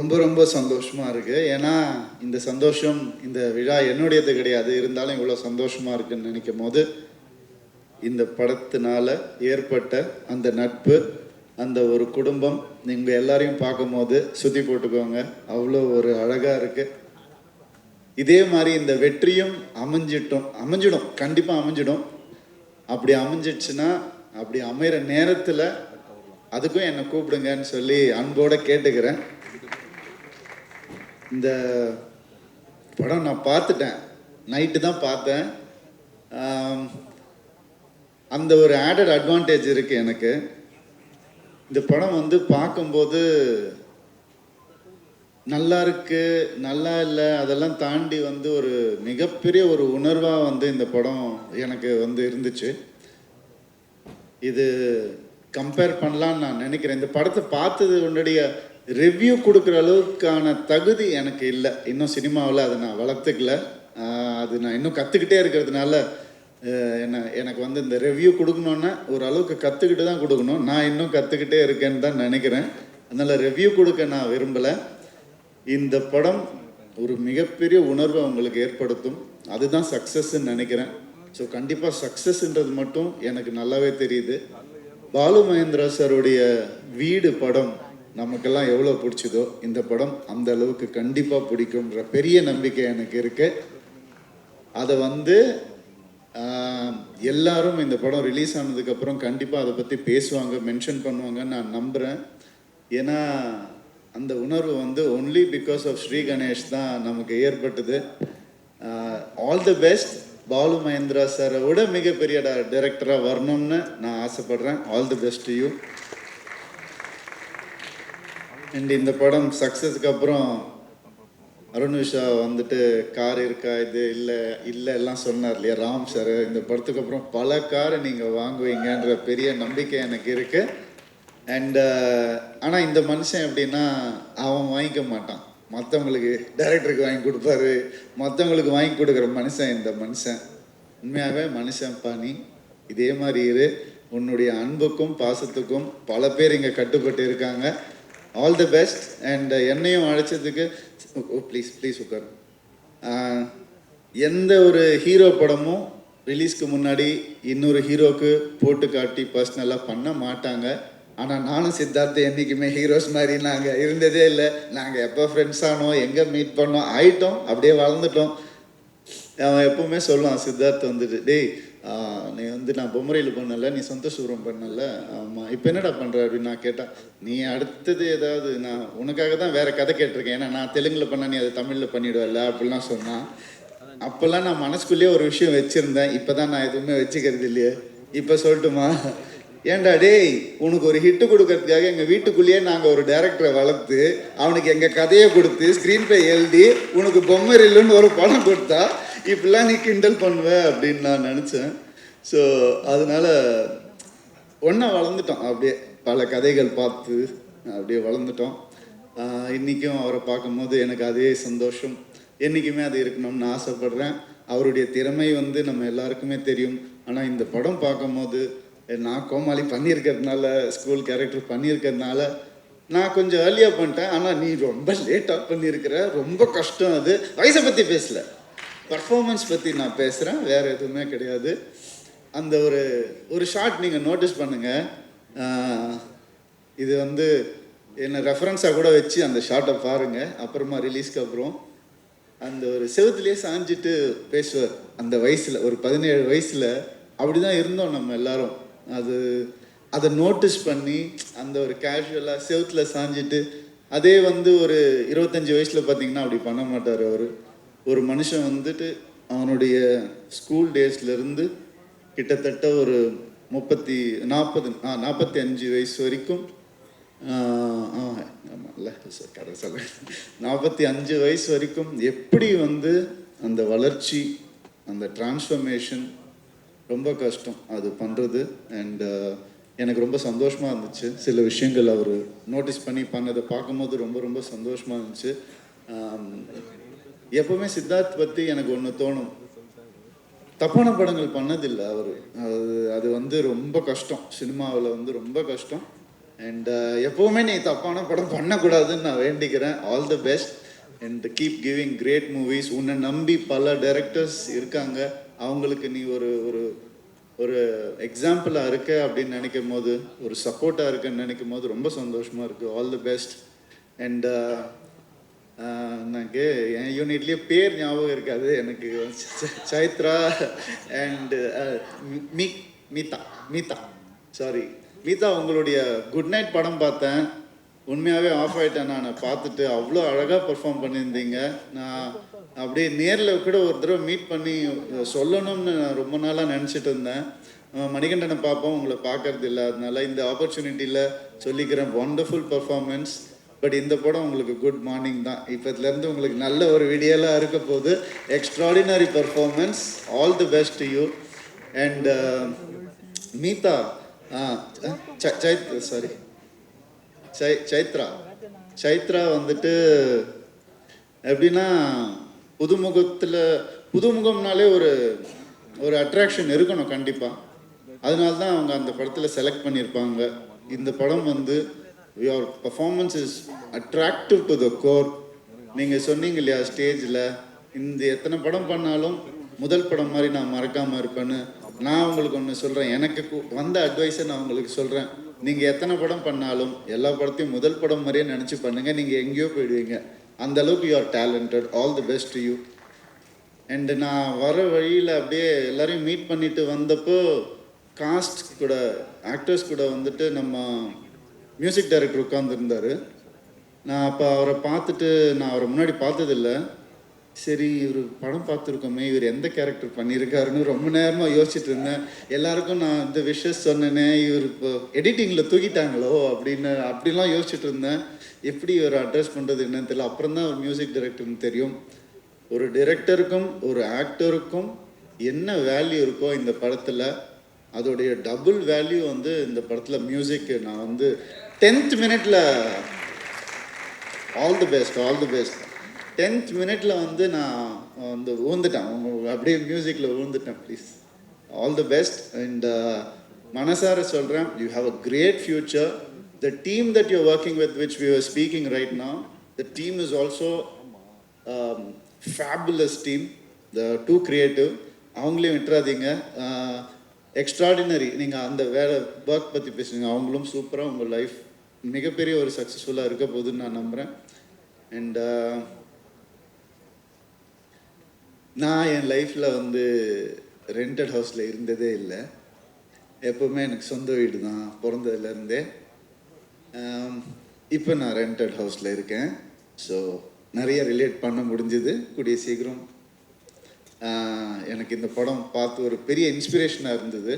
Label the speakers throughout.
Speaker 1: ரொம்ப ரொம்ப சந்தோஷமா இருக்கு. ஏன்னா இந்த சந்தோஷம், இந்த விழா என்னுடையது கிடையாது. இருந்தாலும் இவ்வளோ சந்தோஷமா இருக்குன்னு நினைக்கும் போது, இந்த படத்தினால ஏற்பட்ட அந்த நட்பு, அந்த ஒரு குடும்பம், நீங்க எல்லாரையும் பார்க்கும்போது சுத்தி போட்டுக்கோங்க. அவ்வளோ ஒரு அழகா இருக்கு. இதே மாதிரி இந்த வெற்றியும் அமைஞ்சிடும், கண்டிப்பா அமைஞ்சிடும். அப்படி அமைஞ்சிடுச்சுன்னா, அப்படி அமைகிற நேரத்தில் அதுக்கும் என்னை கூப்பிடுங்கன்னு சொல்லி அன்போட கேட்டுக்கிறேன். இந்த படம் நான் பார்த்துட்டேன், நைட்டு தான் பார்த்தேன். அந்த ஒரு ஆடட் அட்வான்டேஜ் இருக்குது எனக்கு. இந்த படம் வந்து பார்க்கும்போது நல்லா இருக்கு, நல்லா இல்லை, அதெல்லாம் தாண்டி வந்து ஒரு மிகப்பெரிய ஒரு உணர்வாக வந்து இந்த படம் எனக்கு வந்து இருந்துச்சு. இது கம்பேர் பண்ணலான்னு நான் நினைக்கிறேன். இந்த படத்தை பார்த்தது உன்னுடைய ரிவ்யூ கொடுக்குற அளவுக்கான தகுதி எனக்கு இல்லை. இன்னும் சினிமாவில் அதை நான் வளர்த்துக்கல. அது நான் இன்னும் கற்றுக்கிட்டே இருக்கிறதுனால எனக்கு வந்து இந்த ரிவ்யூ கொடுக்கணுன்னா ஒரு அளவுக்கு கற்றுக்கிட்டு தான் கொடுக்கணும். நான் இன்னும் கற்றுக்கிட்டே இருக்கேன்னு தான் நினைக்கிறேன். அதனால் ரிவ்யூ கொடுக்க நான் விரும்பலை. இந்த படம் ஒரு மிகப்பெரிய உணர்வை உங்களுக்கு ஏற்படுத்தும். அதுதான் சக்ஸஸ்ன்னு நினைக்கிறேன். ஸோ கண்டிப்பாக சக்ஸஸ்ன்றது மட்டும் எனக்கு நல்லாவே தெரியுது. பாலு மகேந்திரா சாருடைய வீடு படம் நமக்கெல்லாம் எவ்வளோ பிடிச்சதோ, இந்த படம் அந்த அளவுக்கு கண்டிப்பாக பிடிக்கும்ன்ற பெரிய நம்பிக்கை எனக்கு இருக்கு. அதை வந்து எல்லாரும் இந்த படம் ரிலீஸ் ஆனதுக்கப்புறம் கண்டிப்பாக அதை பற்றி பேசுவாங்க, மென்ஷன் பண்ணுவாங்கன்னு நான் நம்புகிறேன். ஏன்னா அந்த உணர்வு வந்து only because of Sri Ganesh தான் நமக்கு ஏற்பட்டது. All the best. Balu Mahendra சாரை விட மிகப்பெரிய டைரக்டராக வரணும்னு நான் ஆசைப்படுறேன். All the best to you. And இந்த படம் சக்ஸஸ்க்கு அப்புறம் அருண் விஷா வந்துட்டு கார் இருக்கா, இது இல்லை இல்லை எல்லாம் சொன்னார் இல்லையா ராம் சார். இந்த படத்துக்கு அப்புறம் பல காரை நீங்கள் வாங்குவீங்கன்ற பெரிய நம்பிக்கை எனக்கு இருக்குது. அண்டு ஆனால் இந்த மனுஷன் எப்படின்னா, அவன் வாங்கிக்க மாட்டான், மற்றவங்களுக்கு டைரக்டருக்கு வாங்கி கொடுப்பாரு. மற்றவங்களுக்கு வாங்கி கொடுக்குற மனுஷன் இந்த மனுஷன். உண்மையாகவே மனுஷன் பாணி இதே மாதிரி இரு. உன்னுடைய அன்புக்கும் பாசத்துக்கும் பல பேர் இங்கே கட்டுப்பட்டு இருக்காங்க. All the best. அண்ட் என்னையும் அழைச்சதுக்கு ப்ளீஸ் உட்கார். எந்த ஒரு ஹீரோ படமும் ரிலீஸ்க்கு முன்னாடி இன்னொரு ஹீரோக்கு போட்டு காட்டி பர்சனலாக பண்ண மாட்டாங்க. ஆனால் நானும் சித்தார்த்து என்றைக்குமே ஹீரோஸ் மாதிரி நாங்கள் இருந்ததே இல்லை. நாங்கள் எப்போ ஃப்ரெண்ட்ஸ் ஆனோம், எங்கே மீட் பண்ணோம், ஆயிட்டோம், அப்படியே வளர்ந்துட்டோம். அவன் எப்பவுமே சொல்லுவான் சித்தார்த் வந்துட்டு, டேய் நீ வந்து நான் பொம்மரையில் பண்ணல, நீ சந்தோஷபுரம் பண்ணல, ஆமாம் இப்போ என்னடா பண்ணுற அப்படின்னு நான் கேட்டான். நீ அடுத்தது ஏதாவது, நான் உனக்காக தான் வேறு கதை கேட்டிருக்கேன், ஏன்னா நான் தெலுங்கில் பண்ண நீ அதை தமிழில் பண்ணிவிடுவல அப்படிலாம் சொன்னான். அப்போல்லாம் நான் மனசுக்குள்ளேயே ஒரு விஷயம் வச்சுருந்தேன். இப்போ தான் நான் எதுவுமே வச்சுக்கிறது இல்லையே. இப்போ சொல்லட்டுமா? ஏண்டா டேய், உனக்கு ஒரு ஹிட்டு கொடுக்கறதுக்காக எங்கள் வீட்டுக்குள்ளேயே நாங்கள் ஒரு டைரக்டரை வளர்த்து அவனுக்கு எங்கள் கதையை கொடுத்து ஸ்க்ரீன் ப்ளே எழுதி உனக்கு பொம்மரில்லுன்னு ஒரு படம் கொடுத்தா இப்படிலாம் நீ கிண்டல் பண்ணுவ அப்படின்னு நான் நினச்சேன். ஸோ அதனால் ஒன்றா வளர்ந்துட்டோம். அப்படியே பல கதைகள் பார்த்து அப்படியே வளர்ந்துட்டோம். இன்றைக்கும் அவரை பார்க்கும்போது எனக்கு அதே சந்தோஷம். என்றைக்குமே அது இருக்கணும்னு ஆசைப்பட்றேன். அவருடைய திறமை வந்து நம்ம எல்லாருக்குமே தெரியும். ஆனால் இந்த படம் பார்க்கும்போது நான் கோமாளி பண்ணியிருக்கிறதுனால, ஸ்கூல் கேரக்டர் பண்ணியிருக்கிறதுனால நான் கொஞ்சம் ஏர்லியாக பண்ணிட்டேன். ஆனால் நீ ரொம்ப லேட்டாக பண்ணியிருக்கிற, ரொம்ப கஷ்டம். அது வயசை பற்றி பேசலை, பர்ஃபார்மன்ஸ் பற்றி நான் பேசுகிறேன், வேறு எதுவுமே கிடையாது. அந்த ஒரு ஷார்ட் நீங்கள் நோட்டீஸ் பண்ணுங்கள். இது வந்து என்னை ரெஃபரன்ஸாக கூட வச்சு அந்த ஷார்ட்டை பாருங்கள். அப்புறமா ரிலீஸ்க்கு அப்புறம் அந்த ஒரு செவத்துலேயே சாஞ்சிட்டு பேசுவார். அந்த வயசில், ஒரு 17 வயசில் அப்படி தான் இருந்தோம் நம்ம எல்லாரும். அதை நோட்டீஸ் பண்ணி அந்த ஒரு கேஷுவலாக செவத்தில் சாஞ்சிட்டு, அதே வந்து ஒரு 25 வயசில் பார்த்தீங்கன்னா அப்படி பண்ண மாட்டார் அவர். ஒரு மனுஷன் வந்துட்டு அவனுடைய ஸ்கூல் டேஸ்லேருந்து கிட்டத்தட்ட ஒரு 45 வயசு வரைக்கும், ஆமாம்ல கதை சொல்ல, 45 வயசு வரைக்கும் எப்படி வந்து அந்த வளர்ச்சி, அந்த டிரான்ஸ்ஃபர்மேஷன் ரொம்ப கஷ்டம் அது பண்ணுறது. அண்ட் எனக்கு ரொம்ப சந்தோஷமாக இருந்துச்சு. சில விஷயங்கள் அவர் நோட்டீஸ் பண்ணி பண்ணதை பார்க்கும்போது ரொம்ப ரொம்ப சந்தோஷமாக இருந்துச்சு. எப்போவுமே சித்தார்த் பற்றி எனக்கு ஒன்று தோணும், தப்பான படங்கள் பண்ணதில்லை அவர். அது வந்து ரொம்ப கஷ்டம், சினிமாவில் வந்து ரொம்ப கஷ்டம். அண்ட் எப்போவுமே நீ தப்பான படம் பண்ணக்கூடாதுன்னு நான் வேண்டிக்கிறேன். All the best and keep giving great movies. உன்னை நம்பி பல டைரக்டர்ஸ் இருக்காங்க, அவங்களுக்கு நீ ஒரு ஒரு ஒரு எக்ஸாம்பிளாக இருக்க அப்படின்னு நினைக்கும் போது, ஒரு சப்போர்ட்டாக இருக்குன்னு நினைக்கும் போது ரொம்ப சந்தோஷமாக இருக்குது. All the best. அண்ட் எனக்கு என் யூனிட்லேயே பேர் ஞாபகம் இருக்காது எனக்கு. Chaitra and Meetha Meetha sorry மீதா, உங்களுடைய குட் நைட் படம் பார்த்தேன். உண்மையாகவே ஆஃப் ஆகிட்டேன் நான் பார்த்துட்டு. அவ்வளோ அழகாக பெர்ஃபார்ம் பண்ணியிருந்தீங்க. நான் அப்படியே நேரில் கூட ஒரு தடவை மீட் பண்ணி சொல்லணும்னு நான் ரொம்ப நாளாக நினச்சிட்டு இருந்தேன். மணிகண்டனை பார்ப்போம், உங்களை பார்க்கறது இல்லை. அதனால இந்த ஆப்பர்ச்சுனிட்டியில் சொல்லிக்கிறேன், ஒண்டர்ஃபுல் பர்ஃபார்மன்ஸ். பட் இந்த படம் உங்களுக்கு குட் மார்னிங் தான். இப்போத்துலேருந்து உங்களுக்கு நல்ல ஒரு வீடியோலாம் இருக்க போகுது. Extraordinary performance. All the best to you. And Meetha sorry Chaitra வந்துட்டு எப்படின்னா, புதுமுகம்னாலே ஒரு ஒரு அட்ராக்ஷன் இருக்கணும் கண்டிப்பாக. அதனால தான் அவங்க அந்த படத்தில் செலக்ட் பண்ணியிருப்பாங்க. இந்த படம் வந்து your performance is attractive to the core. நீங்கள் சொன்னீங்க இல்லையா ஸ்டேஜில், இந்த எத்தனை படம் பண்ணாலும் முதல் படம் மாதிரி நான் மறக்காமல் இருப்பேன்னு. நான் உங்களுக்கு ஒன்று சொல்கிறேன், எனக்கு வந்த அட்வைஸை நான் உங்களுக்கு சொல்கிறேன். நீங்கள் எத்தனை படம் பண்ணாலும் எல்லா படத்தையும் முதல் படம் மாதிரியே நினச்சி பண்ணுங்கள், நீங்கள் எங்கேயோ போயிடுவீங்க. அந்த அளவுக்கு you are talented. All the best to you. And நான் வர வழியில் அப்படியே எல்லோரையும் மீட் பண்ணிட்டு வந்தப்போ, காஸ்ட் கூட ஆக்டர்ஸ் கூட வந்துட்டு நம்ம மியூசிக் டைரக்டர் உட்காந்துருந்தார். நான் அப்போ அவரை பார்த்துட்டு, நான் அவரை முன்னாடி பார்த்ததில்லை. சரி, இவர் படம் பார்த்துருக்கோமே, இவர் எந்த கேரக்டர் பண்ணியிருக்காருன்னு ரொம்ப நேரமாக யோசிச்சுட்டு இருந்தேன். எல்லாருக்கும் நான் இந்த விஷஸ் சொன்னேனே, இவர் இப்போ எடிட்டிங்கில் தூக்கிட்டாங்களோ அப்படிலாம் யோசிச்சுட்டு இருந்தேன். எப்படி இவர் அட்ரஸ் பண்ணுறது என்னன்னு தெரியல. அப்புறம் தான் ஒரு மியூசிக் டைரக்டர்னு தெரியும். ஒரு டைரக்டருக்கும் ஒரு ஆக்டருக்கும் என்ன வேல்யூ இருக்கோ இந்த படத்தில், அதோடைய டபுள் வேல்யூ வந்து இந்த படத்தில் மியூசிக்கு. நான் வந்து 10th மினிட்ல ஆல் தி பெஸ்ட் 10th மினிட்ல வந்து நான் வந்து ஊந்துட்டேன், அப்படியே மியூசிக்கில் ஊந்துட்டேன். Please all the best. And மனசார சொல்கிறேன், you have a great future. The team that you working with which we are speaking right now, the team is also fabulous team. The two creative, அவங்களையும் விட்டுறாதீங்க. Extraordinary. நீங்கள் அந்த வேலை work பற்றி பேசுவீங்க, அவங்களும் சூப்பராக உங்கள் லைஃப் மிகப்பெரிய ஒரு சக்ஸஸ்ஃபுல்லாக இருக்க போகுதுன்னு நான் நம்புகிறேன். அண்ட் நான் என் லைஃப்பில் வந்து ரெண்டட் ஹவுஸில் இருந்ததே இல்லை. எப்போவுமே எனக்கு சொந்த வீடு தான் பிறந்ததுலேருந்தே. இப்போ நான் ரெண்டட் ஹவுஸில் இருக்கேன். ஸோ நிறைய ரிலேட் பண்ண முடிஞ்சுது. கூடிய சீக்கிரம் எனக்கு இந்த படம் பார்த்து ஒரு பெரிய இன்ஸ்பிரேஷனாக இருந்தது.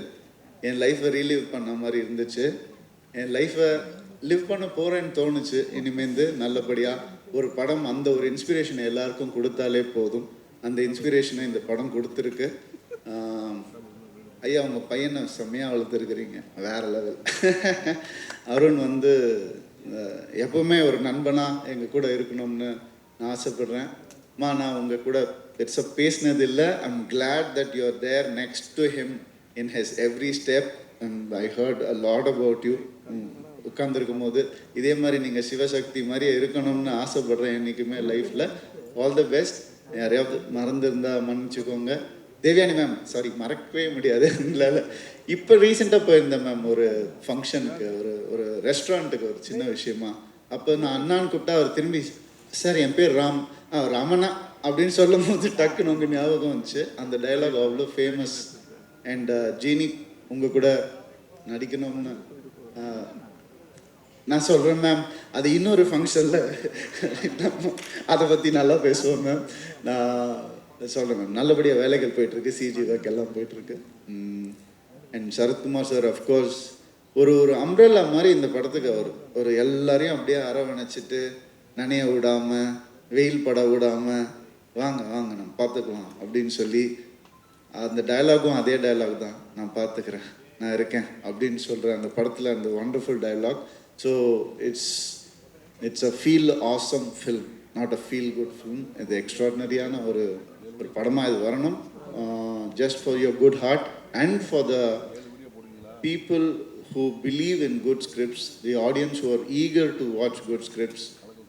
Speaker 1: என் லைஃப்பை ரீலிவ் பண்ண மாதிரி இருந்துச்சு. என் லைஃப்பை லிவ் பண்ண போகிறேன்னு தோணுச்சு. இனிமேந்து நல்லபடியாக ஒரு படம் அந்த ஒரு இன்ஸ்பிரேஷனை எல்லாருக்கும் கொடுத்தாலே போதும். அந்த இன்ஸ்பிரேஷனை இந்த படம் கொடுத்துருக்கு. ஐயா, உங்கள் பையனை செம்மையாக வளர்த்துருக்குறீங்க, வேறு லெவல். அருண் வந்து எப்போவுமே ஒரு நண்பனாக எங்கள் கூட இருக்கணும்னு நான் ஆசைப்பட்றேன். நான் உங்கள் கூட பெருசாக பேசினது இல்லை. I'm glad that you are there next to him in his every step. And I heard a lot about you. உட்காந்துருக்கும் போது இதே மாதிரி நீங்கள் சிவசக்தி மாதிரியே இருக்கணும்னு ஆசைப்பட்றேன் என்றைக்குமே லைஃப்பில். All the best. யாரையாவது மறந்துருந்தால் மன்னிச்சுக்கோங்க. தேவயானி மேம், சாரி, மறக்கவே முடியாது. இல்லை இப்போ ரீசெண்டாக போயிருந்தேன் மேம் ஒரு ஃபங்க்ஷனுக்கு, ஒரு ரெஸ்டாரண்ட்டுக்கு, ஒரு சின்ன விஷயமா. அப்போ நான் அண்ணான்னு கூப்பிட்டா அவர் திரும்பி, சார் என் பேர் ராமண்ணா அப்படின்னு சொல்லும் போது டக்குன்னு உங்கள் ஞாபகம் வந்துச்சு. அந்த டைலாக் அவ்வளோ ஃபேமஸ். அண்ட் ஜீனி உங்கள் கூட நடிக்கணும்னு நான் சொல்கிறேன் மேம். அது இன்னொரு ஃபங்க்ஷனில் அதை பற்றி நல்லா பேசுவோம் மேம். நான் சொல்கிறேன் மேம், நல்லபடியாக வேலைகள் போயிட்டுருக்கு, சிஜி ஒர்க் எல்லாம் போயிட்டுருக்கு. அண்ட் சரத்குமார் சார் அஃப்கோர்ஸ் ஒரு அம்ப்ரெல்லா மாதிரி இந்த படத்துக்கு ஒரு எல்லாரையும் அப்படியே அரவணைச்சிட்டு, நனைய விடாமல், வெயில் பட விடாமல், வாங்க நம்ம பார்த்துக்கலாம் அப்படின்னு சொல்லி, அந்த டைலாகும் அதே டைலாக் தான், நான் பார்த்துக்கிறேன், நான் இருக்கேன் அப்படின்னு சொல்கிறேன் அந்த படத்தில். அந்த wonderful dialogue. So it's a feel awesome film, not a feel good film. இது எக்ஸ்ட்ராடினரியான ஒரு படமாக இது வரணும். Just for your good heart and for the people who believe in good scripts, the audience who are eager to watch good scripts,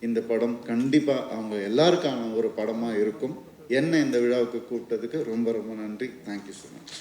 Speaker 1: இந்த படம் கண்டிப்பாக அவங்க எல்லாருக்கான ஒரு படமாக இருக்கும். என்ன இந்த விழாவுக்கு கூப்பிட்டதுக்கு ரொம்ப ரொம்ப நன்றி. Thank you so much.